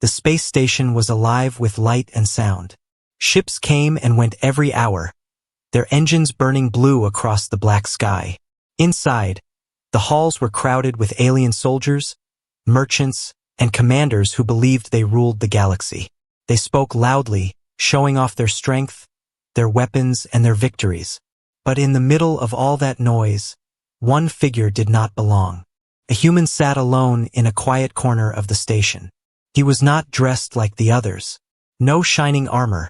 The space station was alive with light and sound. Ships came and went every hour, their engines burning blue across the black sky. Inside, the halls were crowded with alien soldiers, merchants, and commanders who believed they ruled the galaxy. They spoke loudly, showing off their strength, their weapons, and their victories. But in the middle of all that noise, one figure did not belong. A human sat alone in a quiet corner of the station. He was not dressed like the others. No shining armor,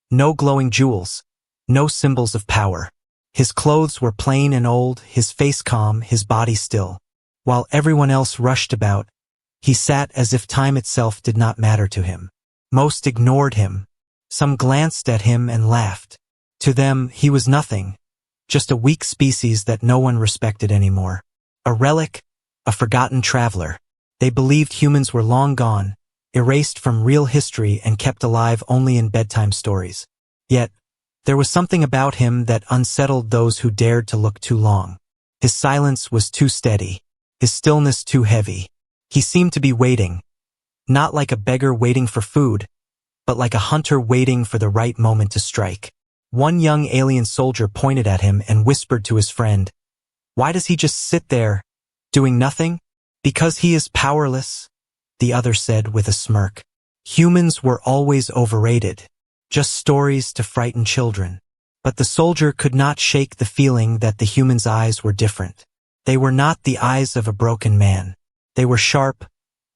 no glowing jewels, no symbols of power. His clothes were plain and old, his face calm, his body still. While everyone else rushed about, he sat as if time itself did not matter to him. Most ignored him. Some glanced at him and laughed. To them, he was nothing, just a weak species that no one respected anymore. A relic, a forgotten traveler. They believed humans were long gone, erased from real history and kept alive only in bedtime stories. Yet, there was something about him that unsettled those who dared to look too long. His silence was too steady, his stillness too heavy. He seemed to be waiting, not like a beggar waiting for food, but like a hunter waiting for the right moment to strike. One young alien soldier pointed at him and whispered to his friend, "Why does he just sit there, doing nothing?" "Because he is powerless," the other said with a smirk. Humans were always overrated, just stories to frighten children. But the soldier could not shake the feeling that the human's eyes were different. They were not the eyes of a broken man. They were sharp,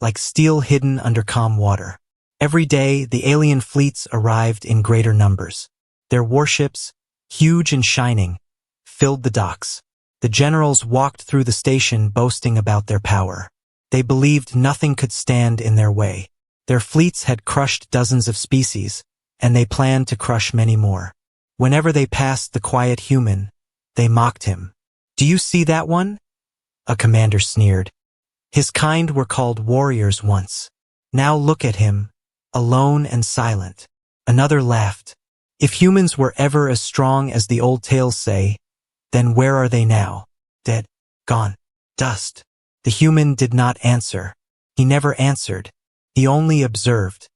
like steel hidden under calm water. Every day, the alien fleets arrived in greater numbers. Their warships, huge and shining, filled the docks. The generals walked through the station boasting about their power. They believed nothing could stand in their way. Their fleets had crushed dozens of species, and they planned to crush many more. Whenever they passed the quiet human, they mocked him. "Do you see that one?" a commander sneered. "His kind were called warriors once. Now look at him, alone and silent." Another laughed. "If humans were ever as strong as the old tales say, then where are they now? Dead, gone, dust." The human did not answer. He never answered. He only observed.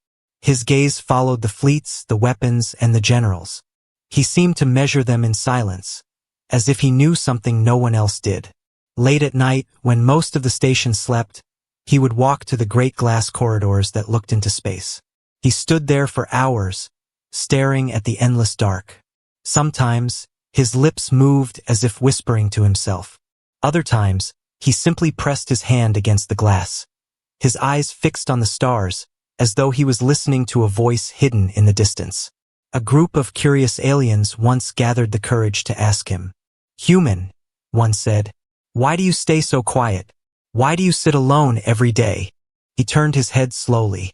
His gaze followed the fleets, the weapons, and the generals. He seemed to measure them in silence, as if he knew something no one else did. Late at night, when most of the station slept, he would walk to the great glass corridors that looked into space. He stood there for hours, staring at the endless dark. Sometimes, his lips moved as if whispering to himself. Other times, he simply pressed his hand against the glass, his eyes fixed on the stars, as though he was listening to a voice hidden in the distance. A group of curious aliens once gathered the courage to ask him. "Human," one said, "why do you stay so quiet? Why do you sit alone every day?" He turned his head slowly.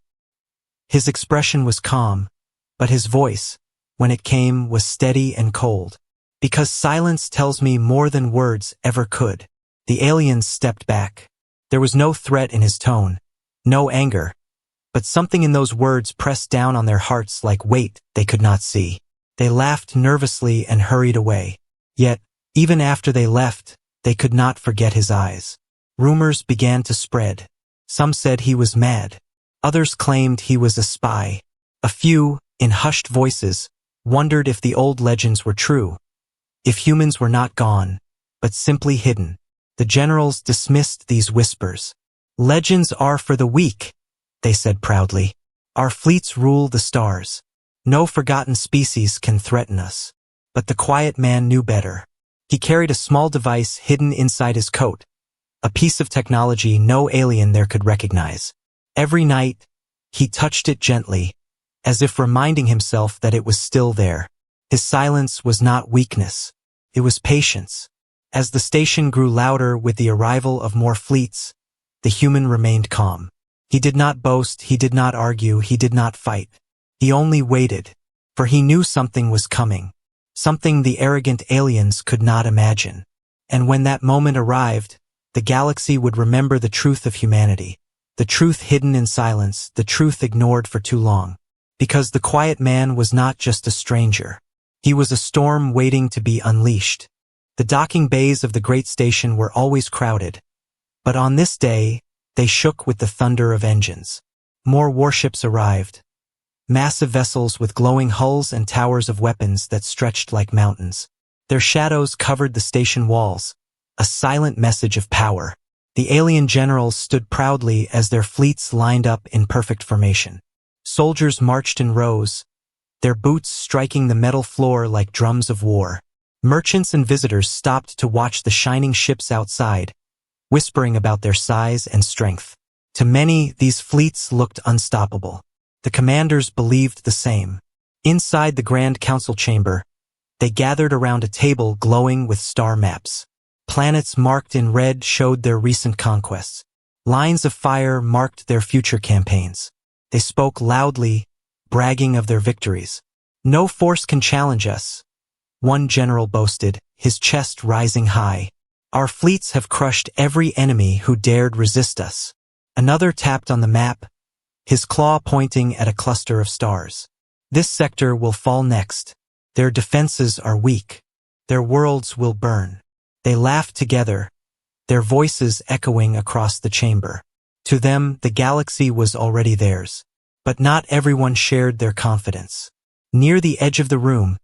His expression was calm, but his voice, when it came, was steady and cold. "Because silence tells me more than words ever could." The aliens stepped back. There was no threat in his tone, no anger, but something in those words pressed down on their hearts like weight they could not see. They laughed nervously and hurried away. Yet, even after they left, they could not forget his eyes. Rumors began to spread. Some said he was mad. Others claimed he was a spy. A few, in hushed voices, wondered if the old legends were true, if humans were not gone, but simply hidden. The generals dismissed these whispers. "Legends are for the weak," they said proudly. "Our fleets rule the stars. No forgotten species can threaten us." But the quiet man knew better. He carried a small device hidden inside his coat, a piece of technology no alien there could recognize. Every night, he touched it gently, as if reminding himself that it was still there. His silence was not weakness. It was patience. As the station grew louder with the arrival of more fleets, the human remained calm. He did not boast, he did not argue, he did not fight. He only waited, for he knew something was coming, something the arrogant aliens could not imagine. And when that moment arrived, the galaxy would remember the truth of humanity, the truth hidden in silence, the truth ignored for too long. Because the quiet man was not just a stranger. He was a storm waiting to be unleashed. The docking bays of the great station were always crowded, but on this day, they shook with the thunder of engines. More warships arrived. Massive vessels with glowing hulls and towers of weapons that stretched like mountains. Their shadows covered the station walls, a silent message of power. The alien generals stood proudly as their fleets lined up in perfect formation. Soldiers marched in rows, their boots striking the metal floor like drums of war. Merchants and visitors stopped to watch the shining ships outside, whispering about their size and strength. To many, these fleets looked unstoppable. The commanders believed the same. Inside the Grand Council chamber, they gathered around a table glowing with star maps. Planets marked in red showed their recent conquests. Lines of fire marked their future campaigns. They spoke loudly, bragging of their victories. "No force can challenge us," one general boasted, his chest rising high. "Our fleets have crushed every enemy who dared resist us." Another tapped on the map, his claw pointing at a cluster of stars. "This sector will fall next. Their defenses are weak. Their worlds will burn." They laughed together, their voices echoing across the chamber. To them, the galaxy was already theirs. But not everyone shared their confidence. Near the edge of the room,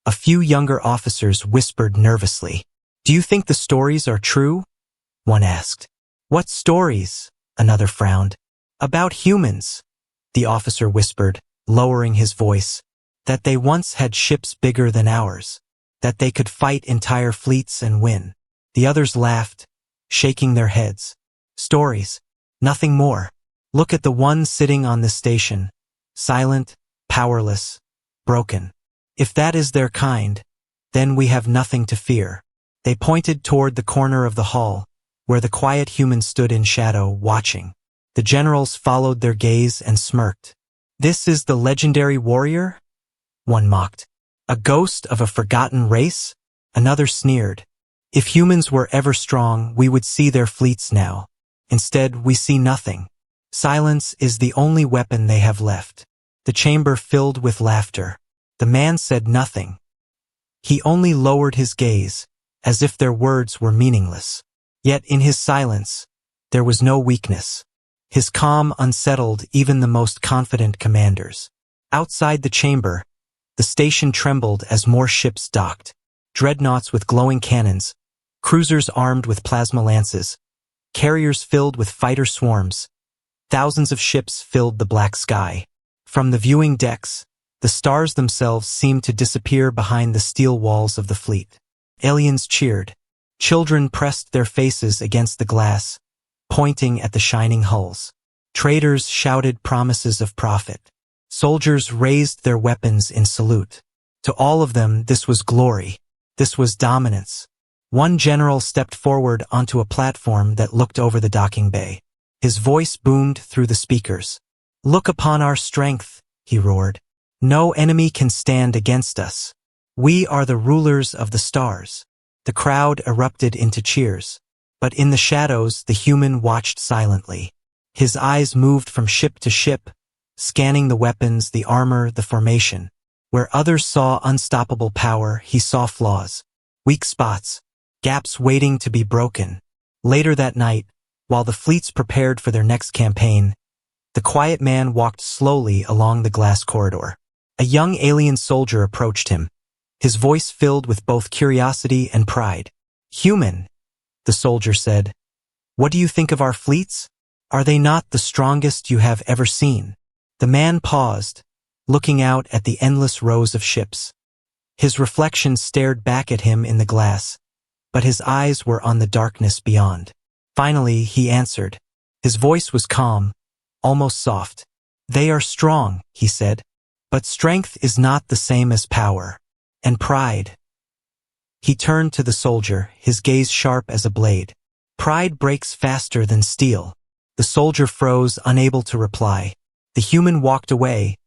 a few younger officers whispered nervously. "Do you think the stories are true?" one asked. "What stories?" another frowned. "About humans," the officer whispered, lowering his voice. "That they once had ships bigger than ours. That they could fight entire fleets and win." The others laughed, shaking their heads. "Stories. Nothing more. Look at the one sitting on this station. Silent, powerless, broken. If that is their kind, then we have nothing to fear." They pointed toward the corner of the hall, where the quiet human stood in shadow, watching. The generals followed their gaze and smirked. "This is the legendary warrior?" one mocked. "A ghost of a forgotten race?" Another sneered. "If humans were ever strong, we would see their fleets now. Instead, we see nothing. Silence is the only weapon they have left." The chamber filled with laughter. The man said nothing. He only lowered his gaze, as if their words were meaningless. Yet in his silence, there was no weakness. His calm unsettled even the most confident commanders. Outside the chamber, the station trembled as more ships docked. Dreadnoughts with glowing cannons, cruisers armed with plasma lances, carriers filled with fighter swarms. Thousands of ships filled the black sky. From the viewing decks, the stars themselves seemed to disappear behind the steel walls of the fleet. Aliens cheered. Children pressed their faces against the glass, pointing at the shining hulls. Traders shouted promises of profit. Soldiers raised their weapons in salute. To all of them, this was glory. This was dominance. One general stepped forward onto a platform that looked over the docking bay. His voice boomed through the speakers. "Look upon our strength," he roared. "No enemy can stand against us. We are the rulers of the stars." The crowd erupted into cheers. But in the shadows, the human watched silently. His eyes moved from ship to ship, scanning the weapons, the armor, the formation. Where others saw unstoppable power, he saw flaws, weak spots, gaps waiting to be broken. Later that night, while the fleets prepared for their next campaign, the quiet man walked slowly along the glass corridor. A young alien soldier approached him, his voice filled with both curiosity and pride. "Human," the soldier said, "what do you think of our fleets? Are they not the strongest you have ever seen?" The man paused, looking out at the endless rows of ships. His reflection stared back at him in the glass, but his eyes were on the darkness beyond. Finally, he answered. His voice was calm, almost soft. "They are strong," he said, "but strength is not the same as power. And pride." He turned to the soldier, his gaze sharp as a blade. "Pride breaks faster than steel." The soldier froze, unable to reply. The human walked away,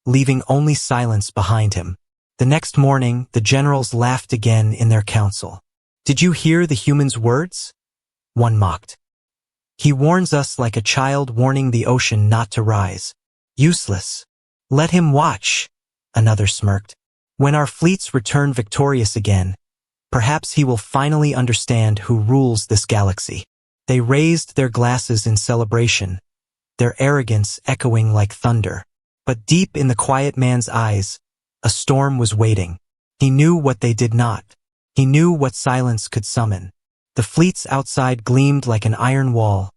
leaving only silence behind him. The next morning, the generals laughed again in their council. "Did you hear the human's words?" one mocked. "He warns us like a child warning the ocean not to rise. Useless. Let him watch," another smirked. "When our fleets return victorious again, perhaps he will finally understand who rules this galaxy." They raised their glasses in celebration, their arrogance echoing like thunder. But deep in the quiet man's eyes, a storm was waiting. He knew what they did not. He knew what silence could summon. The fleets outside gleamed like an iron wall,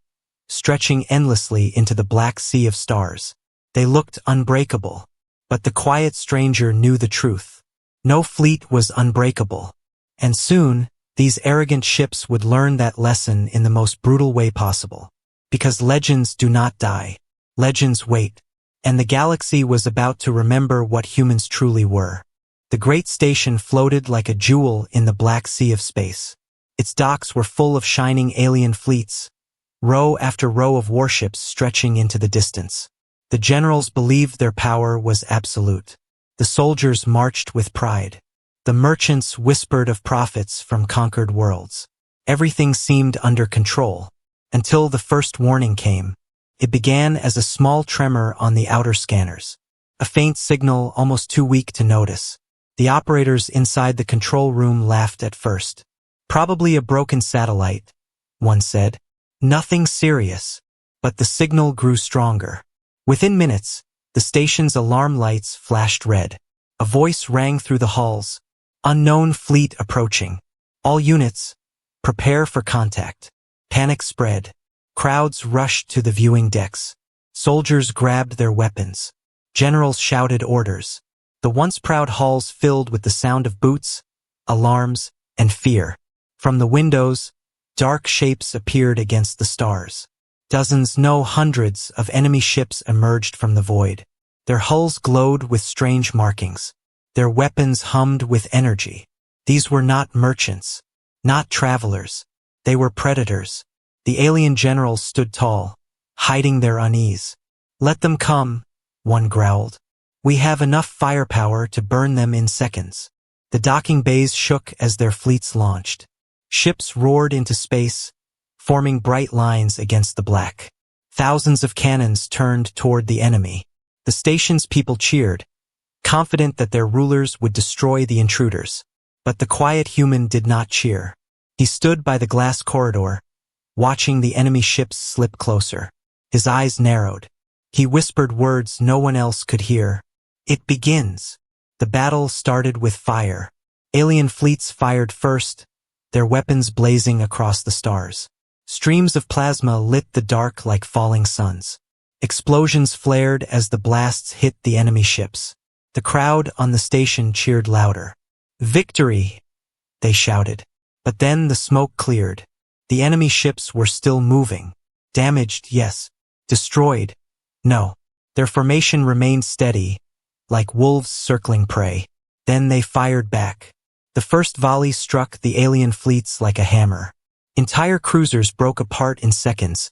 stretching endlessly into the black sea of stars. They looked unbreakable. But the quiet stranger knew the truth. No fleet was unbreakable. And soon, these arrogant ships would learn that lesson in the most brutal way possible. Because legends do not die. Legends wait. And the galaxy was about to remember what humans truly were. The great station floated like a jewel in the black sea of space. Its docks were full of shining alien fleets, row after row of warships stretching into the distance. The generals believed their power was absolute. The soldiers marched with pride. The merchants whispered of profits from conquered worlds. Everything seemed under control, until the first warning came. It began as a small tremor on the outer scanners. A faint signal almost too weak to notice. The operators inside the control room laughed at first. Probably a broken satellite, one said. Nothing serious. But the signal grew stronger. Within minutes, the station's alarm lights flashed red. A voice rang through the halls. Unknown fleet approaching. All units, prepare for contact. Panic spread. Crowds rushed to the viewing decks. Soldiers grabbed their weapons. Generals shouted orders. The once proud halls filled with the sound of boots, alarms, and fear. From the windows, dark shapes appeared against the stars. Dozens, no hundreds, of enemy ships emerged from the void. Their hulls glowed with strange markings. Their weapons hummed with energy. These were not merchants, not travelers. They were predators. The alien generals stood tall, hiding their unease. Let them come, one growled. We have enough firepower to burn them in seconds. The docking bays shook as their fleets launched. Ships roared into space, forming bright lines against the black. Thousands of cannons turned toward the enemy. The station's people cheered, confident that their rulers would destroy the intruders. But the quiet human did not cheer. He stood by the glass corridor, watching the enemy ships slip closer. His eyes narrowed. He whispered words no one else could hear. It begins. The battle started with fire. Alien fleets fired first, their weapons blazing across the stars. Streams of plasma lit the dark like falling suns. Explosions flared as the blasts hit the enemy ships. The crowd on the station cheered louder. Victory! They shouted. But then the smoke cleared. The enemy ships were still moving. Damaged, yes. Destroyed, no. Their formation remained steady, like wolves circling prey. Then they fired back. The first volley struck the alien fleets like a hammer. Entire cruisers broke apart in seconds,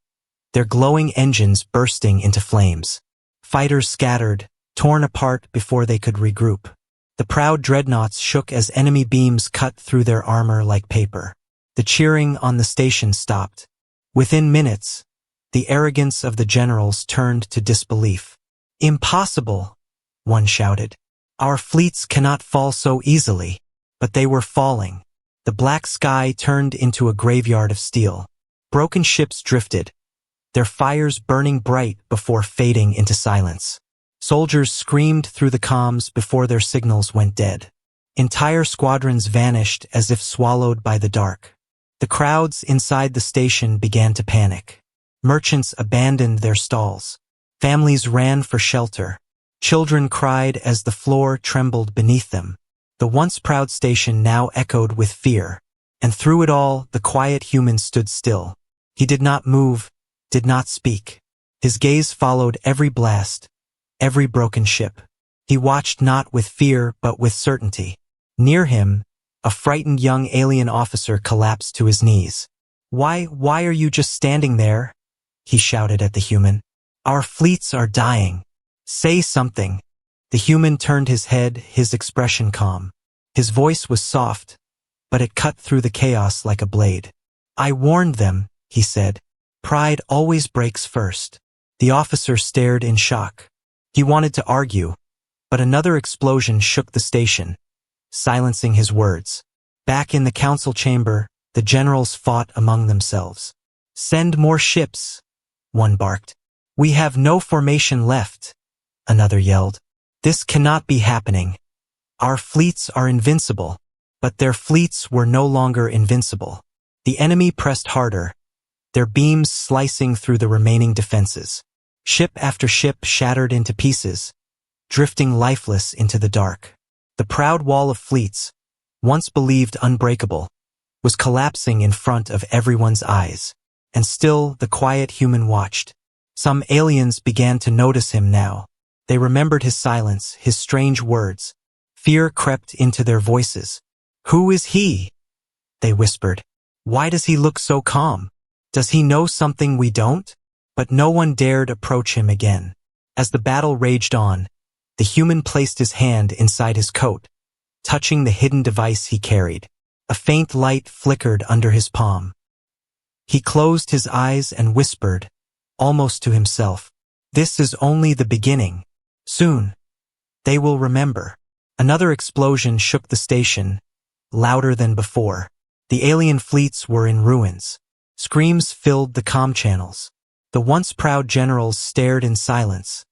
their glowing engines bursting into flames. Fighters scattered, torn apart before they could regroup. The proud dreadnoughts shook as enemy beams cut through their armor like paper. The cheering on the station stopped. Within minutes, the arrogance of the generals turned to disbelief. Impossible, one shouted. Our fleets cannot fall so easily. But they were falling. The black sky turned into a graveyard of steel. Broken ships drifted, their fires burning bright before fading into silence. Soldiers screamed through the comms before their signals went dead. Entire squadrons vanished as if swallowed by the dark. The crowds inside the station began to panic. Merchants abandoned their stalls. Families ran for shelter. Children cried as the floor trembled beneath them. The once proud station now echoed with fear. And through it all, the quiet human stood still. He did not move, did not speak. His gaze followed every blast, every broken ship. He watched not with fear but with certainty. Near him, a frightened young alien officer collapsed to his knees. Why are you just standing there? He shouted at the human. Our fleets are dying. Say something. The human turned his head, his expression calm. His voice was soft, but it cut through the chaos like a blade. I warned them, he said. Pride always breaks first. The officer stared in shock. He wanted to argue, but another explosion shook the station, silencing his words. Back in the council chamber, the generals fought among themselves. Send more ships, one barked. "We have no formation left," another yelled. "This cannot be happening. Our fleets are invincible." But their fleets were no longer invincible. The enemy pressed harder, their beams slicing through the remaining defenses. Ship after ship shattered into pieces, drifting lifeless into the dark. The proud wall of fleets, once believed unbreakable, was collapsing in front of everyone's eyes. And still the quiet human watched. Some aliens began to notice him now. They remembered his silence, his strange words. Fear crept into their voices. "Who is he?" they whispered. "Why does he look so calm? Does he know something we don't?" But no one dared approach him again. As the battle raged on, the human placed his hand inside his coat, touching the hidden device he carried. A faint light flickered under his palm. He closed his eyes and whispered, almost to himself, "This is only the beginning. Soon, they will remember." Another explosion shook the station, louder than before. The alien fleets were in ruins. Screams filled the comm channels. The once proud generals stared in silence,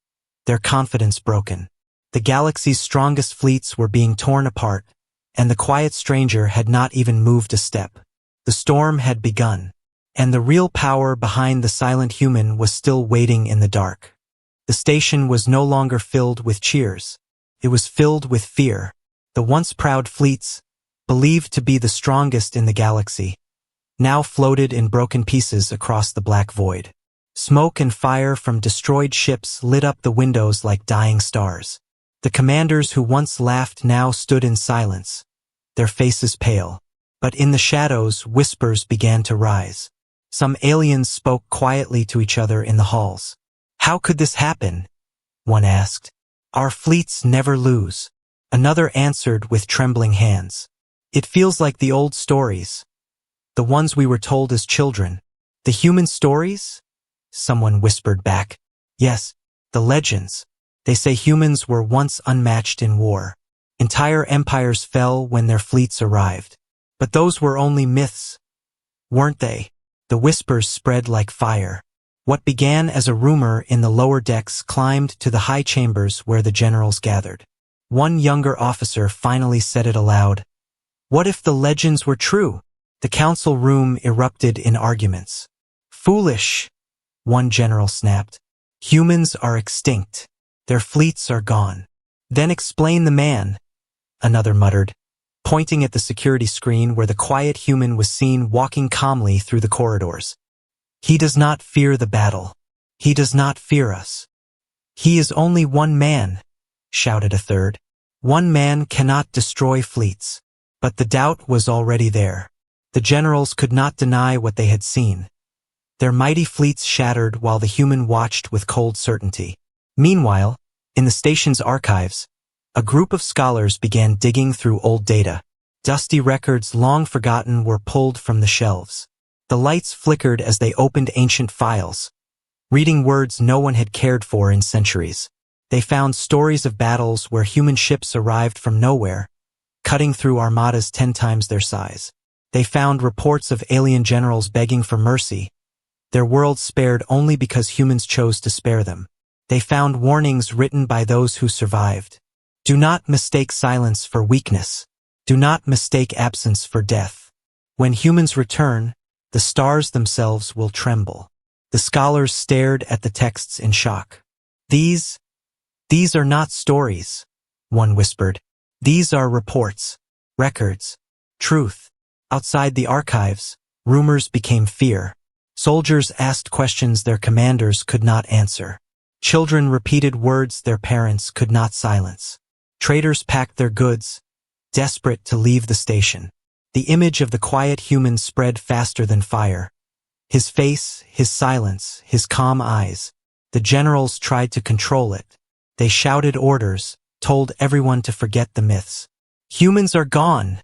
their confidence broken. The galaxy's strongest fleets were being torn apart, and the quiet stranger had not even moved a step. The storm had begun, and the real power behind the silent human was still waiting in the dark. The station was no longer filled with cheers. It was filled with fear. The once proud fleets, believed to be the strongest in the galaxy, now floated in broken pieces across the black void. Smoke and fire from destroyed ships lit up the windows like dying stars. The commanders who once laughed now stood in silence, their faces pale. But in the shadows, whispers began to rise. Some aliens spoke quietly to each other in the halls. "How could this happen?" one asked. "Our fleets never lose." Another answered with trembling hands. "It feels like the old stories, the ones we were told as children." "The human stories?" someone whispered back. "Yes, the legends. They say humans were once unmatched in war. Entire empires fell when their fleets arrived. But those were only myths, weren't they?" The whispers spread like fire. What began as a rumor in the lower decks climbed to the high chambers where the generals gathered. One younger officer finally said it aloud. "What if the legends were true?" The council room erupted in arguments. "Foolish," one general snapped. "Humans are extinct. Their fleets are gone." "Then explain the man," another muttered, pointing at the security screen where the quiet human was seen walking calmly through the corridors. "He does not fear the battle. He does not fear us." "He is only one man," shouted a third. "One man cannot destroy fleets." But the doubt was already there. The generals could not deny what they had seen. Their mighty fleets shattered while the human watched with cold certainty. Meanwhile, in the station's archives, a group of scholars began digging through old data. Dusty records long forgotten were pulled from the shelves. The lights flickered as they opened ancient files, reading words no one had cared for in centuries. They found stories of battles where human ships arrived from nowhere, cutting through armadas 10 times their size. They found reports of alien generals begging for mercy, their world spared only because humans chose to spare them. They found warnings written by those who survived. "Do not mistake silence for weakness. Do not mistake absence for death. When humans return, the stars themselves will tremble." The scholars stared at the texts in shock. These are not stories," one whispered. "These are reports, records, truth." Outside the archives, rumors became fear. Soldiers asked questions their commanders could not answer. Children repeated words their parents could not silence. Traders packed their goods, desperate to leave the station. The image of the quiet human spread faster than fire. His face, his silence, his calm eyes. The generals tried to control it. They shouted orders, told everyone to forget the myths. "Humans are gone,"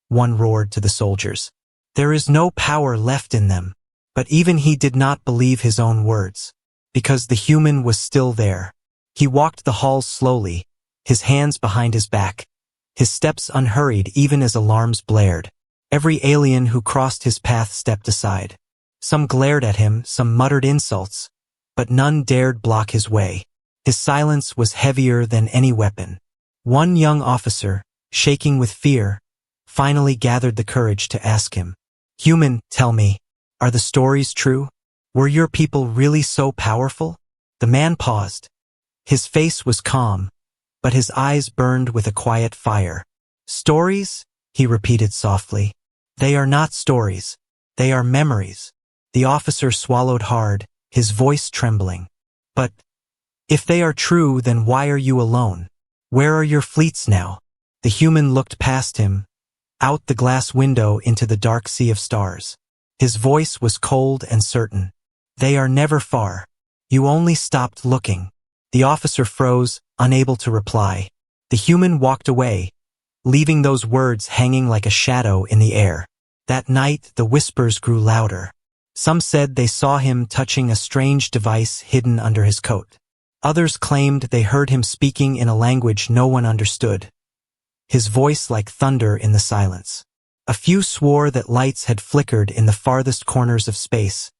one roared to the soldiers. "There is no power left in them." But even he did not believe his own words, because the human was still there. He walked the halls slowly, his hands behind his back, his steps unhurried even as alarms blared. Every alien who crossed his path stepped aside. Some glared at him, some muttered insults, but none dared block his way. His silence was heavier than any weapon. One young officer, shaking with fear, finally gathered the courage to ask him, "Human, tell me, are the stories true? Were your people really so powerful?" The man paused. His face was calm, but his eyes burned with a quiet fire. "Stories?" he repeated softly. "They are not stories. They are memories." The officer swallowed hard, his voice trembling. "But if they are true, then why are you alone? Where are your fleets now?" The human looked past him, out the glass window into the dark sea of stars. His voice was cold and certain. "They are never far. You only stopped looking." The officer froze, unable to reply. The human walked away, leaving those words hanging like a shadow in the air. That night, the whispers grew louder. Some said they saw him touching a strange device hidden under his coat. Others claimed they heard him speaking in a language no one understood, his voice like thunder in the silence. A few swore that lights had flickered in the farthest corners of space,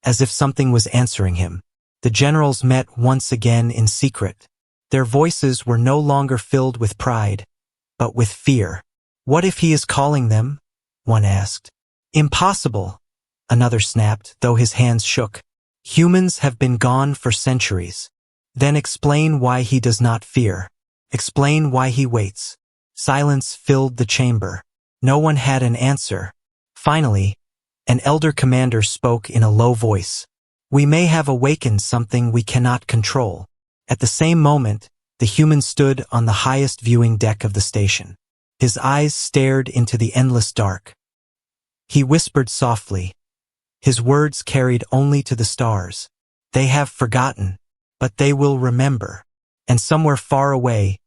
as if something was answering him. The generals met once again in secret. Their voices were no longer filled with pride, but with fear. "What if he is calling them?" one asked. "Impossible," another snapped, though his hands shook. "Humans have been gone for centuries." "Then explain why he does not fear. Explain why he waits." Silence filled the chamber. No one had an answer. Finally, an elder commander spoke in a low voice. "We may have awakened something we cannot control." At the same moment, the human stood on the highest viewing deck of the station. His eyes stared into the endless dark. He whispered softly. His words carried only to the stars. "They have forgotten, but they will remember." And somewhere far away,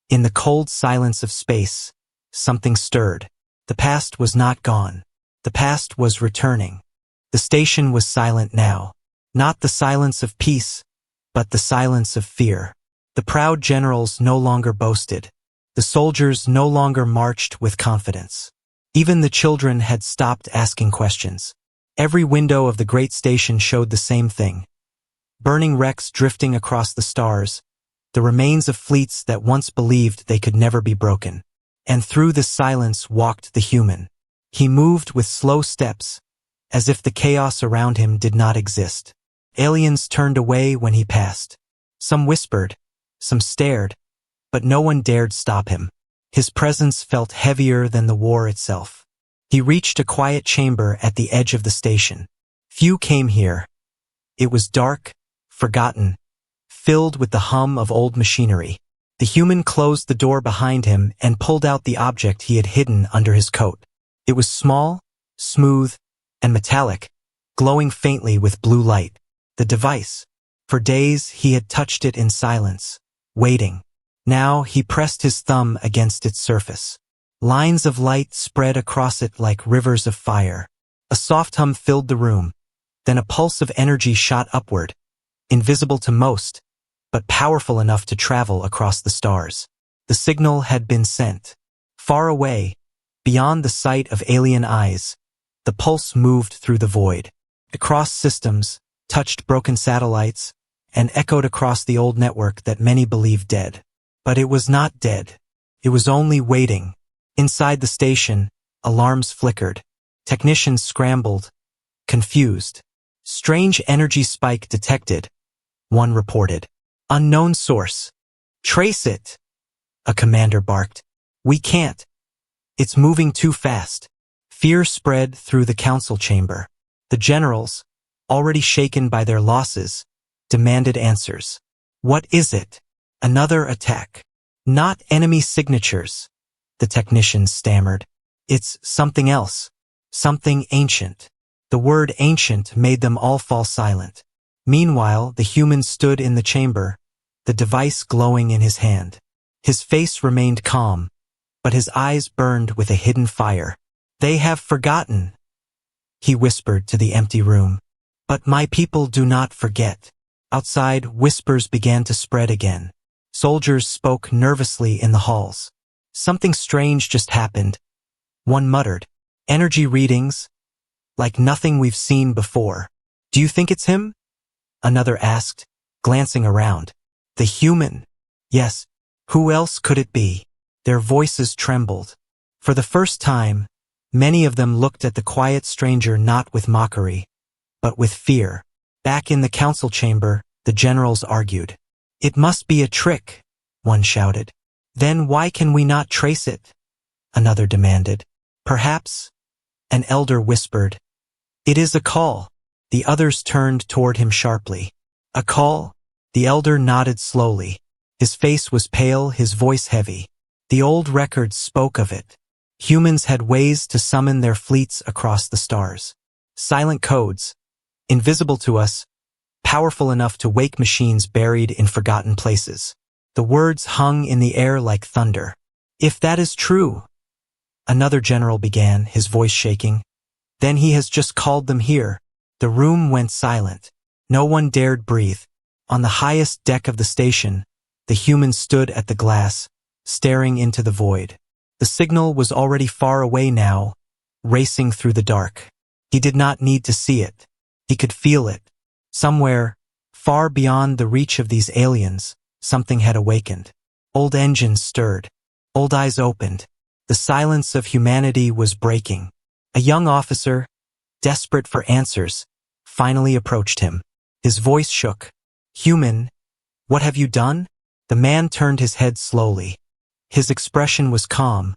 in the cold silence of space, something stirred. The past was not gone. The past was returning. The station was silent now. Not the silence of peace, but the silence of fear. The proud generals no longer boasted. The soldiers no longer marched with confidence. Even the children had stopped asking questions. Every window of the great station showed the same thing. Burning wrecks drifting across the stars, the remains of fleets that once believed they could never be broken. And through the silence walked the human. He moved with slow steps, as if the chaos around him did not exist. Aliens turned away when he passed. Some whispered, some stared, but no one dared stop him. His presence felt heavier than the war itself. He reached a quiet chamber at the edge of the station. Few came here. It was dark, forgotten, filled with the hum of old machinery. The human closed the door behind him and pulled out the object he had hidden under his coat. It was small, smooth, and metallic, glowing faintly with blue light. The device. For days he had touched it in silence, waiting. Now he pressed his thumb against its surface. Lines of light spread across it like rivers of fire. A soft hum filled the room. Then a pulse of energy shot upward, invisible to most, but powerful enough to travel across the stars. The signal had been sent. Far away, beyond the sight of alien eyes, the pulse moved through the void. Across systems, touched broken satellites, and echoed across the old network that many believed dead. But it was not dead. It was only waiting. Inside the station, alarms flickered. Technicians scrambled, confused. "Strange energy spike detected," one reported. "Unknown source. Trace it," a commander barked. "We can't. It's moving too fast." Fear spread through the council chamber. The generals, already shaken by their losses, demanded answers. "What is it?" "Another attack." "Not enemy signatures," the technicians stammered. "It's something else. Something ancient." The word ancient made them all fall silent. Meanwhile, the human stood in the chamber, the device glowing in his hand. His face remained calm, but his eyes burned with a hidden fire. "They have forgotten," he whispered to the empty room. "But my people do not forget." Outside, whispers began to spread again. Soldiers spoke nervously in the halls. "Something strange just happened," one muttered. "Energy readings, like nothing we've seen before." "Do you think it's him?" another asked, glancing around. The human? Yes. Who else could it be? Their voices trembled. For the first time, many of them looked at the quiet stranger not with mockery, but with fear. Back in the council chamber, the generals argued. It must be a trick, one shouted. Then why can we not trace it? Another demanded. Perhaps, an elder whispered. It is a call. The others turned toward him sharply. A call? The elder nodded slowly. His face was pale, his voice heavy. The old records spoke of it. Humans had ways to summon their fleets across the stars. Silent codes, invisible to us, powerful enough to wake machines buried in forgotten places. The words hung in the air like thunder. If that is true, another general began, his voice shaking. Then he has just called them here. The room went silent. No one dared breathe. On the highest deck of the station, the human stood at the glass, staring into the void. The signal was already far away now, racing through the dark. He did not need to see it. He could feel it. Somewhere, far beyond the reach of these aliens, something had awakened. Old engines stirred. Old eyes opened. The silence of humanity was breaking. A young officer, desperate for answers, finally approached him. His voice shook. Human, what have you done? The man turned his head slowly. His expression was calm,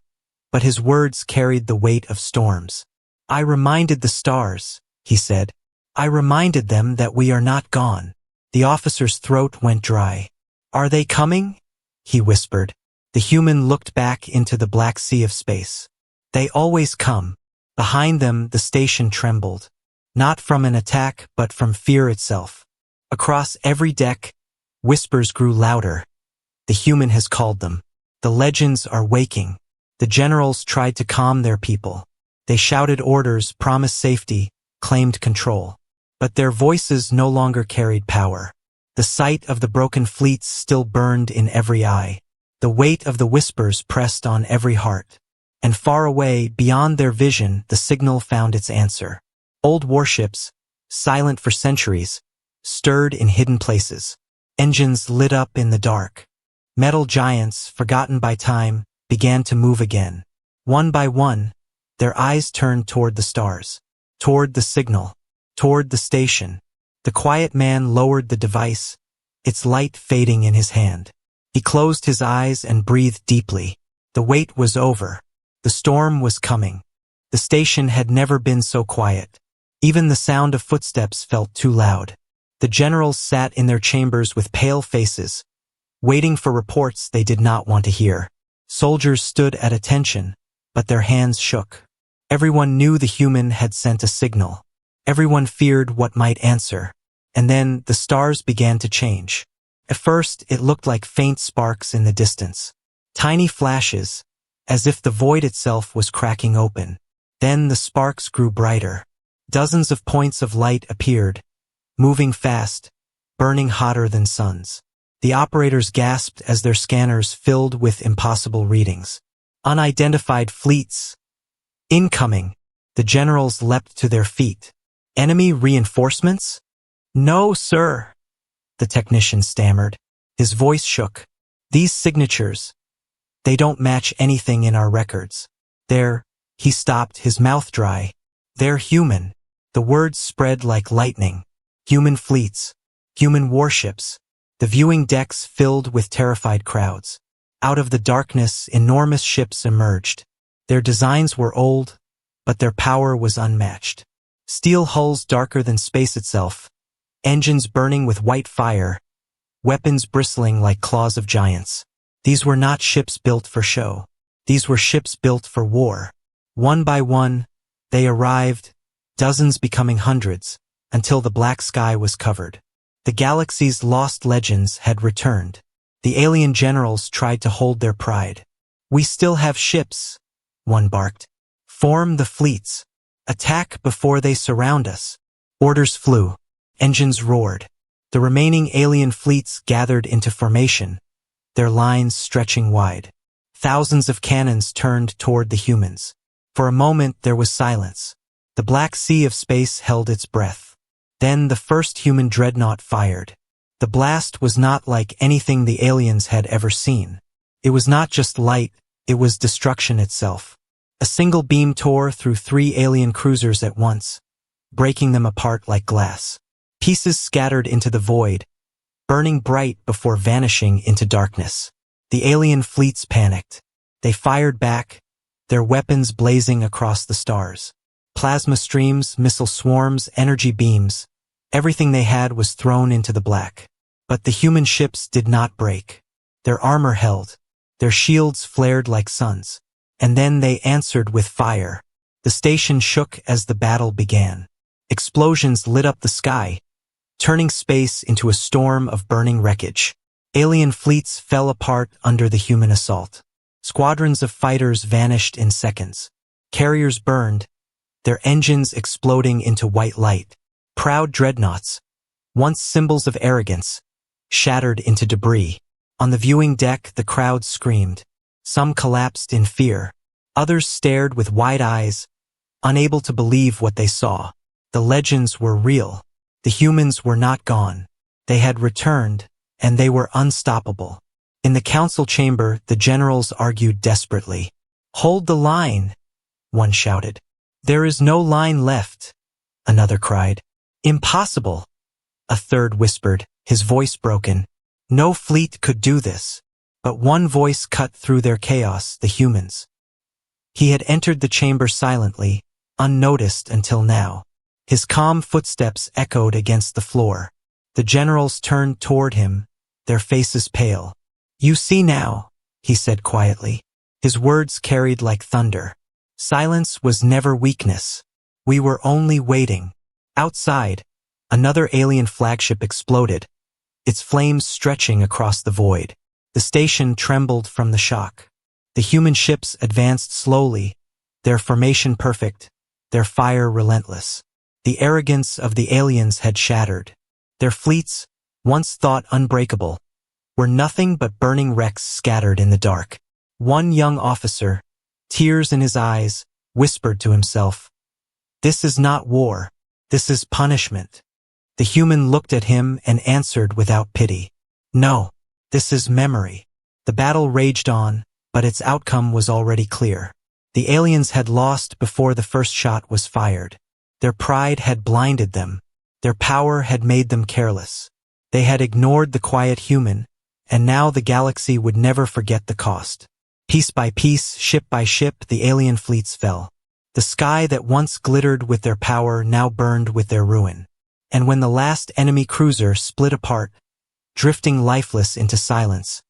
but his words carried the weight of storms. I reminded the stars, he said. I reminded them that we are not gone. The officer's throat went dry. Are they coming? He whispered. The human looked back into the black sea of space. They always come. Behind them, the station trembled. Not from an attack, but from fear itself. Across every deck, whispers grew louder. The human has called them. The legends are waking. The generals tried to calm their people. They shouted orders, promised safety, claimed control. But their voices no longer carried power. The sight of the broken fleets still burned in every eye. The weight of the whispers pressed on every heart. And far away, beyond their vision, the signal found its answer. Old warships, silent for centuries, stirred in hidden places. Engines lit up in the dark. Metal giants, forgotten by time, began to move again. One by one, their eyes turned toward the stars, toward the signal, toward the station. The quiet man lowered the device, its light fading in his hand. He closed his eyes and breathed deeply. The wait was over. The storm was coming. The station had never been so quiet. Even the sound of footsteps felt too loud. The generals sat in their chambers with pale faces, waiting for reports they did not want to hear. Soldiers stood at attention, but their hands shook. Everyone knew the human had sent a signal. Everyone feared what might answer. And then the stars began to change. At first, it looked like faint sparks in the distance. Tiny flashes, as if the void itself was cracking open. Then the sparks grew brighter. Dozens of points of light appeared, moving fast, burning hotter than suns. The operators gasped as their scanners filled with impossible readings. Unidentified fleets. Incoming. The generals leapt to their feet. Enemy reinforcements? No, sir, the technician stammered. His voice shook. These signatures, they don't match anything in our records. He stopped, his mouth dry. They're human. The words spread like lightning. Human fleets. Human warships. The viewing decks filled with terrified crowds. Out of the darkness, enormous ships emerged. Their designs were old, but their power was unmatched. Steel hulls darker than space itself, engines burning with white fire, weapons bristling like claws of giants. These were not ships built for show. These were ships built for war. One by one, they arrived, dozens becoming hundreds, until the black sky was covered. The galaxy's lost legends had returned. The alien generals tried to hold their pride. We still have ships, one barked. Form the fleets. Attack before they surround us. Orders flew. Engines roared. The remaining alien fleets gathered into formation, their lines stretching wide. Thousands of cannons turned toward the humans. For a moment there was silence. The black sea of space held its breath. Then the first human dreadnought fired. The blast was not like anything the aliens had ever seen. It was not just light, it was destruction itself. A single beam tore through 3 alien cruisers at once, breaking them apart like glass. Pieces scattered into the void, burning bright before vanishing into darkness. The alien fleets panicked. They fired back, their weapons blazing across the stars. Plasma streams, missile swarms, energy beams. Everything they had was thrown into the black. But the human ships did not break. Their armor held. Their shields flared like suns. And then they answered with fire. The station shook as the battle began. Explosions lit up the sky, turning space into a storm of burning wreckage. Alien fleets fell apart under the human assault. Squadrons of fighters vanished in seconds. Carriers burned, their engines exploding into white light. Proud dreadnoughts, once symbols of arrogance, shattered into debris. On the viewing deck, the crowd screamed. Some collapsed in fear. Others stared with wide eyes, unable to believe what they saw. The legends were real. The humans were not gone. They had returned, and they were unstoppable. In the council chamber, the generals argued desperately. "Hold the line," one shouted. "There is no line left," another cried. "Impossible," a third whispered, his voice broken. No fleet could do this. But one voice cut through their chaos, the humans. He had entered the chamber silently, unnoticed until now. His calm footsteps echoed against the floor. The generals turned toward him, their faces pale. "You see now," he said quietly. His words carried like thunder. Silence was never weakness. We were only waiting. Outside, another alien flagship exploded, its flames stretching across the void. The station trembled from the shock. The human ships advanced slowly, their formation perfect, their fire relentless. The arrogance of the aliens had shattered. Their fleets, once thought unbreakable, were nothing but burning wrecks scattered in the dark. One young officer, tears in his eyes, whispered to himself, "This is not war. This is punishment." The human looked at him and answered without pity. "No, this is memory." The battle raged on, but its outcome was already clear. The aliens had lost before the first shot was fired. Their pride had blinded them. Their power had made them careless. They had ignored the quiet human, and now the galaxy would never forget the cost. Piece by piece, ship by ship, the alien fleets fell. The sky that once glittered with their power now burned with their ruin. And when the last enemy cruiser split apart, drifting lifeless into silence,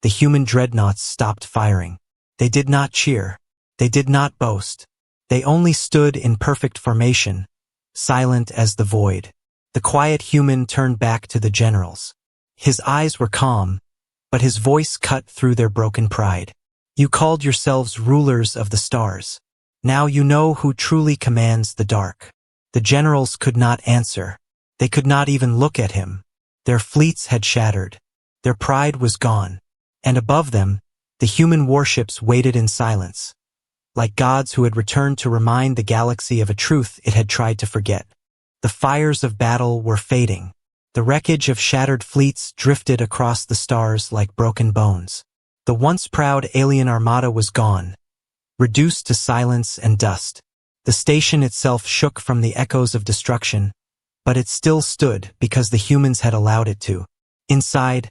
the human dreadnoughts stopped firing. They did not cheer. They did not boast. They only stood in perfect formation, silent as the void. The quiet human turned back to the generals. His eyes were calm, but his voice cut through their broken pride. "You called yourselves rulers of the stars. Now you know who truly commands the dark." The generals could not answer. They could not even look at him. Their fleets had shattered. Their pride was gone. And above them, the human warships waited in silence, like gods who had returned to remind the galaxy of a truth it had tried to forget. The fires of battle were fading. The wreckage of shattered fleets drifted across the stars like broken bones. The once proud alien armada was gone, reduced to silence and dust. The station itself shook from the echoes of destruction, but it still stood because the humans had allowed it to. Inside,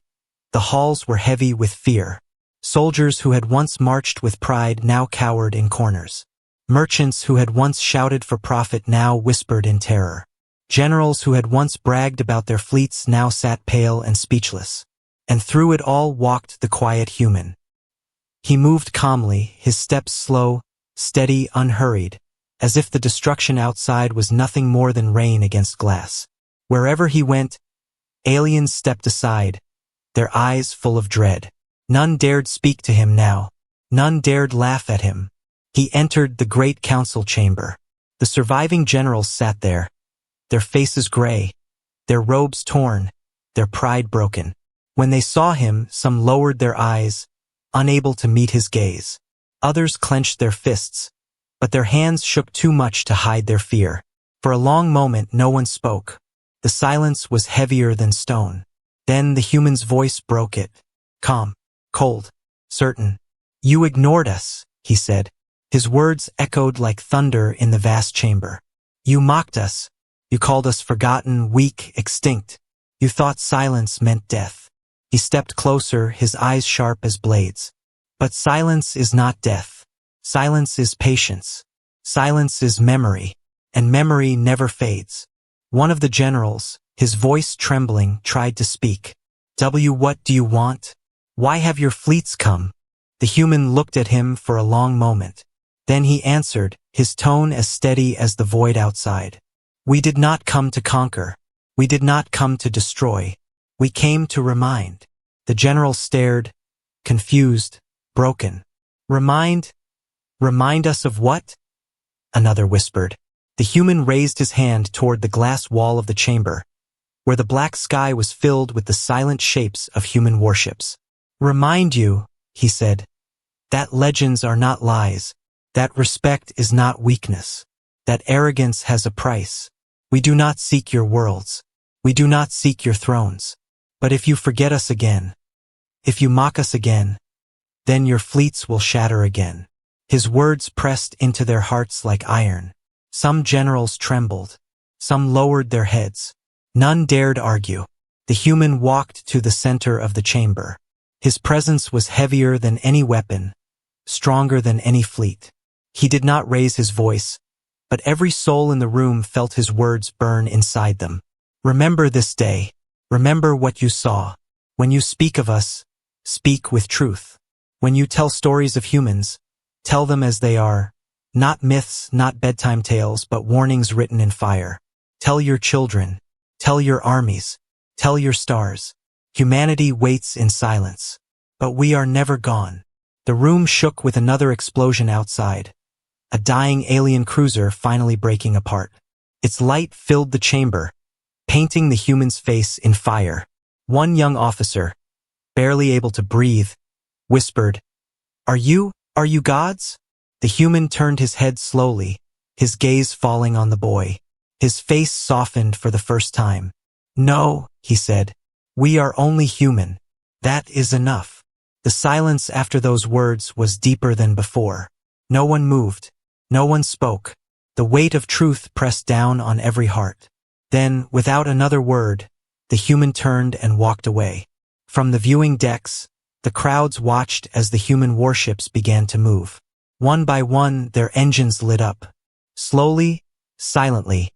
the halls were heavy with fear. Soldiers who had once marched with pride now cowered in corners. Merchants who had once shouted for profit now whispered in terror. Generals who had once bragged about their fleets now sat pale and speechless. And through it all walked the quiet human. He moved calmly, his steps slow, steady, unhurried, as if the destruction outside was nothing more than rain against glass. Wherever he went, aliens stepped aside, their eyes full of dread. None dared speak to him now. None dared laugh at him. He entered the great council chamber. The surviving generals sat there, their faces gray, their robes torn, their pride broken. When they saw him, some lowered their eyes, unable to meet his gaze. Others clenched their fists, but their hands shook too much to hide their fear. For a long moment no one spoke. The silence was heavier than stone. Then the human's voice broke it. Calm, cold, certain. You ignored us, he said. His words echoed like thunder in the vast chamber. You mocked us. You called us forgotten, weak, extinct. You thought silence meant death. He stepped closer, his eyes sharp as blades. But silence is not death. Silence is patience. Silence is memory. And memory never fades. One of the generals, his voice trembling, tried to speak. What do you want? Why have your fleets come? The human looked at him for a long moment. Then he answered, his tone as steady as the void outside. We did not come to conquer. We did not come to destroy. We came to remind. The general stared, confused, broken. Remind us of what? Another whispered. The human raised his hand toward the glass wall of the chamber, where the black sky was filled with the silent shapes of human warships. Remind you, he said, that legends are not lies, that respect is not weakness, that arrogance has a price. We do not seek your worlds. We do not seek your thrones. But if you forget us again, if you mock us again, then your fleets will shatter again. His words pressed into their hearts like iron. Some generals trembled. Some lowered their heads. None dared argue. The human walked to the center of the chamber. His presence was heavier than any weapon, stronger than any fleet. He did not raise his voice, but every soul in the room felt his words burn inside them. Remember this day. Remember what you saw. When you speak of us, speak with truth. When you tell stories of humans, tell them as they are. Not myths, not bedtime tales, but warnings written in fire. Tell your children. Tell your armies. Tell your stars. Humanity waits in silence. But we are never gone. The room shook with another explosion outside. A dying alien cruiser finally breaking apart. Its light filled the chamber, painting the human's face in fire. One young officer, barely able to breathe, whispered, Are you gods? The human turned his head slowly, his gaze falling on the boy. His face softened for the first time. No, he said. We are only human. That is enough. The silence after those words was deeper than before. No one moved. No one spoke. The weight of truth pressed down on every heart. Then, without another word, the human turned and walked away. From the viewing decks, the crowds watched as the human warships began to move. One by one, their engines lit up. Slowly, silently,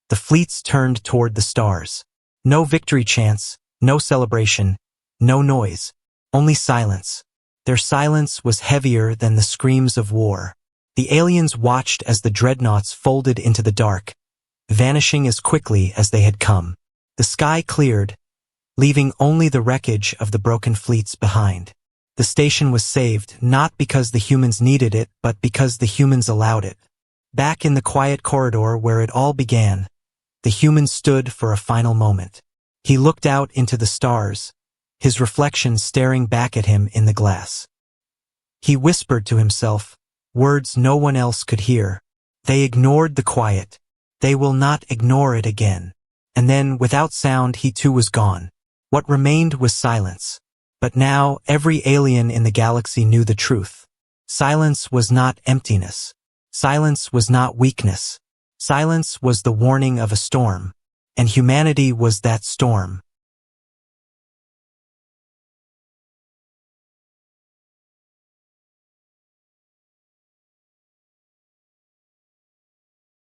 the fleets turned toward the stars. No victory chants, no celebration, no noise, only silence. Their silence was heavier than the screams of war. The aliens watched as the dreadnoughts folded into the dark, vanishing as quickly as they had come. The sky cleared, leaving only the wreckage of the broken fleets behind. The station was saved, not because the humans needed it, but because the humans allowed it. Back in the quiet corridor where it all began, the human stood for a final moment. He looked out into the stars, his reflection staring back at him in the glass. He whispered to himself, words no one else could hear. They ignored the quiet. They will not ignore it again. And then, without sound, he too was gone. What remained was silence. But now, every alien in the galaxy knew the truth. Silence was not emptiness. Silence was not weakness. Silence was the warning of a storm. And humanity was that storm.